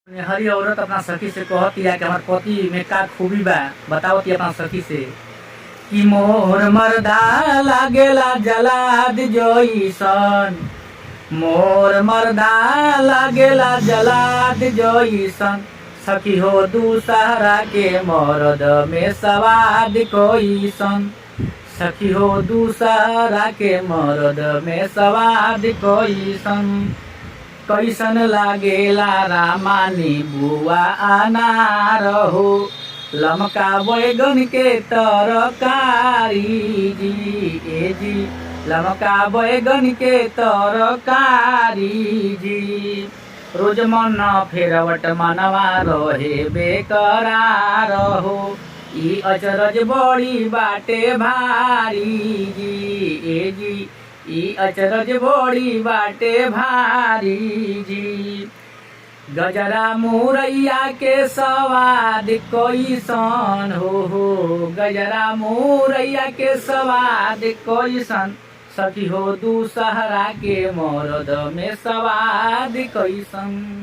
हरी औरत अपना सखी से कहती है कि हमार पति में का खूबी बा, बतावती अपना सखी से कि मोर मर्दा लागेला जलाद जोईसन, मोर मर्दा लागेला जलाद जोईसन। सखी हो दूसरा के मर्द में सवाद कोईसन, सखी हो दूसरा के मर्द में सवाद कोईसन। कैसन लागेला रामानी बुआ अनार हो, लमका बैगन के तरकारी जी, ए जी लमका बैगन के तरकारी जी। रोज मन फेरवट मनवा रहे बेकरार हो, ई अचरज बड़ी बाटे भारी जी, ए जी ई अचरज बड़ी बाटे भारी जी। गजरा मुरैया के सवाद कोईसन हो, गजरा मुरैया के सवाद कोईसन। सखी हो दूसरा के मर्द में सवाद कोईसन।